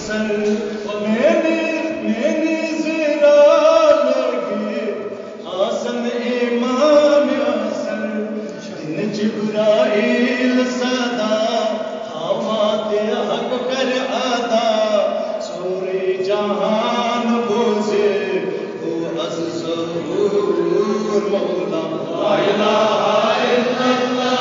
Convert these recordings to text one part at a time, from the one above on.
سر میں زرا لگے حسن امام حسن دن جبرائیل صدا حوات حق کر ادا سورے جہان بوزے وہ از ظہور مولا لا الہ الا اللہ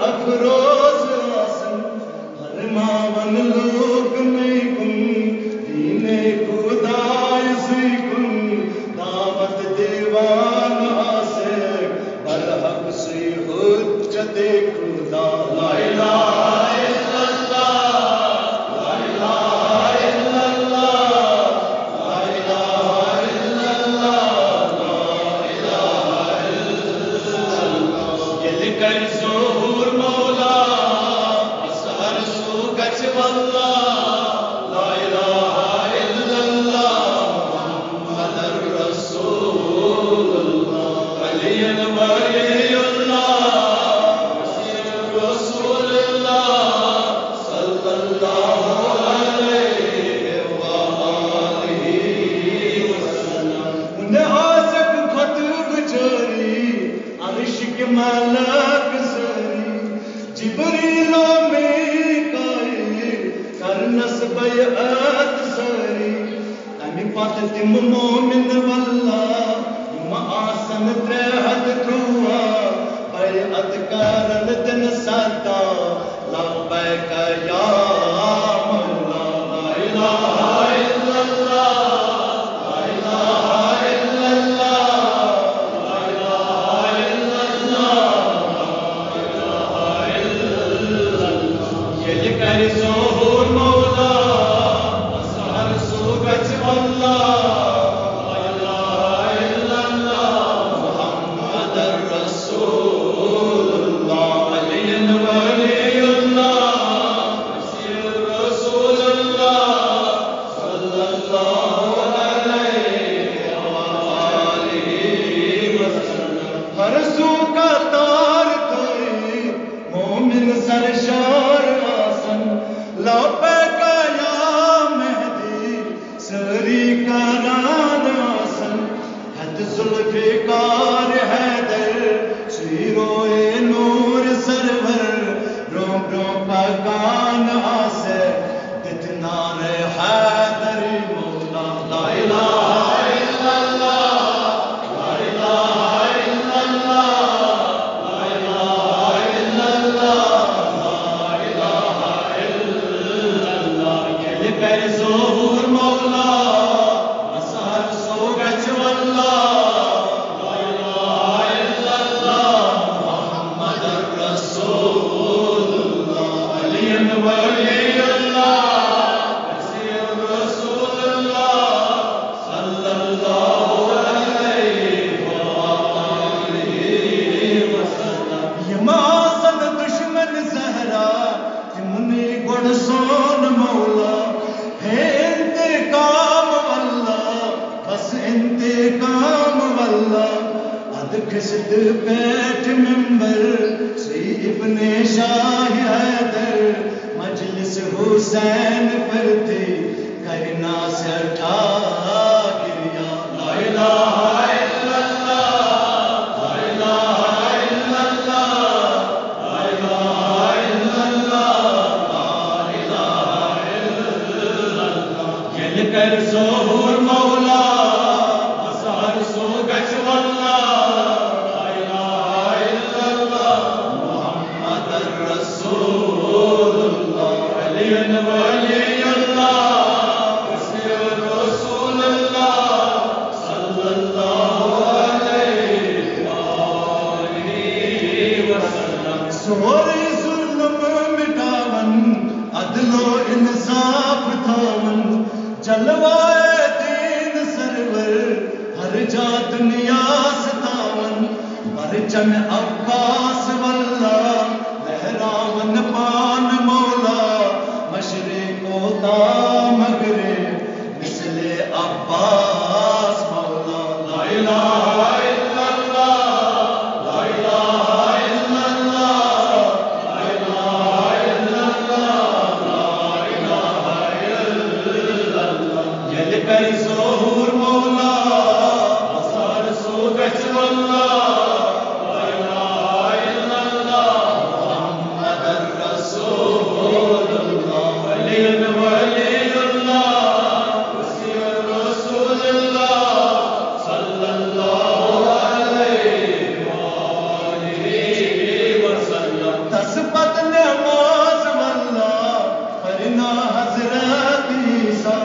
افروز آسن ہر ماون لوگ میں کن دین خدای سی کن دعوت دیوان آسے برحق سی حجت خدا لا الہ الا اللہ لا الہ الا اللہ لا الہ الا اللہ لا الہ الا اللہ یہ کر ظہور مولا اثر سو گچ واللہ لا الہ الا اللہ محمد الرسول اللہ علی ولی اللہ رسول اللہ صلی اللہ علیہ وآلہ وسلم نعازک خطب جاری عرش کے ملک جبریل و میکائیل کرنس بیعت سری امی پات تم مومن واللہ آسن ترہت کھوا بیعت کرن دن سدا لبیک یا مولا لا الہ الا اللہ لا الہ الا اللہ لا الہ الا اللہ یہ کر ظہور مولا اثر سو گچ واللہ لا الہ الا اللہ محمد الرسول اللہ علی ولی اللہ رسول اللہ صلی اللہ علیہ وآلہ وسلم ہر سو کا تار تھے مومن سرشار لبیک یا مہدی سری کران آسن حد ذوالفقار حیدر شیروئے نور سرور روم روم پکان آسے دتنار حیدر مولا لا الہ الا اللہ لا الہ الا اللہ لا الہ الا اللہ کر ظہور مولا اثر سو گچ واللہ لا الہ الا اللہ محمد الرسول اللہ علی ولی اللہ رسول اللہ صلی اللہ علیہ وآلہ وسلم یہ معاصد دشمن زہرا تمنی گڑ سون مولا انتقام واللہ بس انتقام واللہ اد کشد بیٹھ ممبر سی ابن شاہ حیدر مجلس حسین پر تھی کرنا سے اٹھا گریا لا الہ الا اللہ لا الہ الا اللہ لا الہ الا اللہ کر ظہور مولا اثر سو گچ واللہ لا الہ الا اللہ محمد الرسول اللہ علی ولی اللہ رسول اللہ صلی اللہ علیہ وسلم. سوری ظلم مٹاون عدل و انصاف تھاون جلوائے دین سرور ہر جا دنیا ستاون پرچم عباس واللہ لہراون پان مولا مشرق و تا مغرب مثل عباس مولا. لا الہ الا اللہ لا الہ الا اللہ لا الہ الا اللہ لا الہ الا اللہ. جل کر ظہور مولا اثر سو گچ واللہ لا الہ الا اللہ محمد الرسول اللہ. ولی اللہ رسول اللہ صلی اللہ علیہ وسلم. تسبت نماز واللہ پڑھنا حضرت عیسیٰ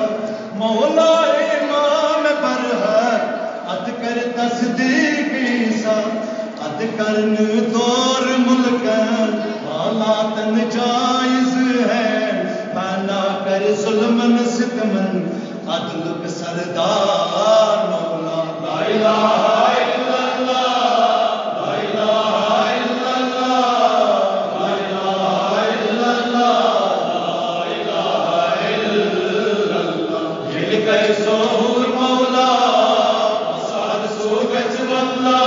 مولا امام برحق عد کر تصدیق عیسیٰ عد کرن دور ملکن حالاتن جائز ہے پانا کر ظلمن ستمن عدل سردار مولا. لا الہ الا اللہ لا الہ الا اللہ لا الہ الا اللہ لا الہ الا اللہ. جل کر ظہور مولا اثر سو گچ واللہ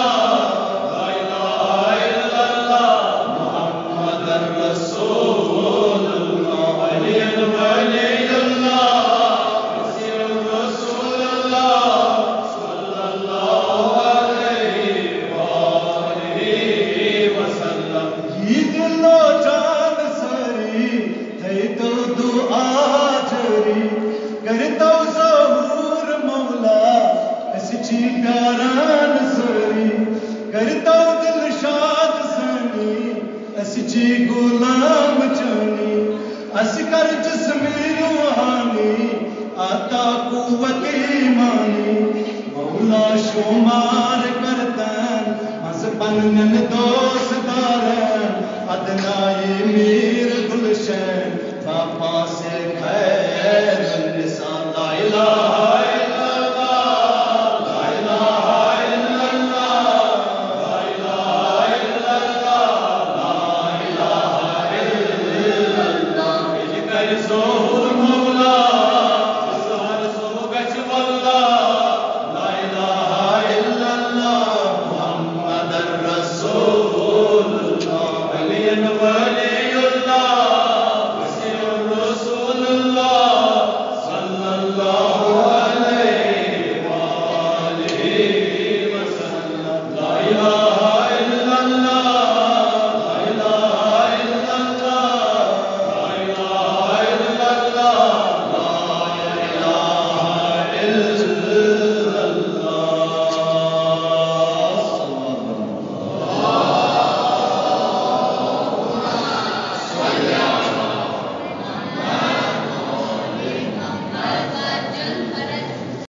لا الہ الا اللہ محمد الرسول اللہ. ولی اللہ رسول اللہ صلی اللہ علیہ وسلم. یہ دل و جان سری تھئی تو دعا جری کرتا ظہور مولا اس چی پیاران سری کرتا دل شاد سنی اس چی غلام چنی اس کر جسمی روحانی آتا قوت ایمانی مولا شمار کرتن مز پنن دوست دارن ادنائی میر گلشن باپا سے خیر النساء. لا الہ الا اللہ لا الہ الا اللہ لا الہ الا اللہ لا الہ الا اللہ. جل کر ظہور مولا اثر سو گچ واللہ لا الہ الا اللہ محمد الرسول اللہ. ولی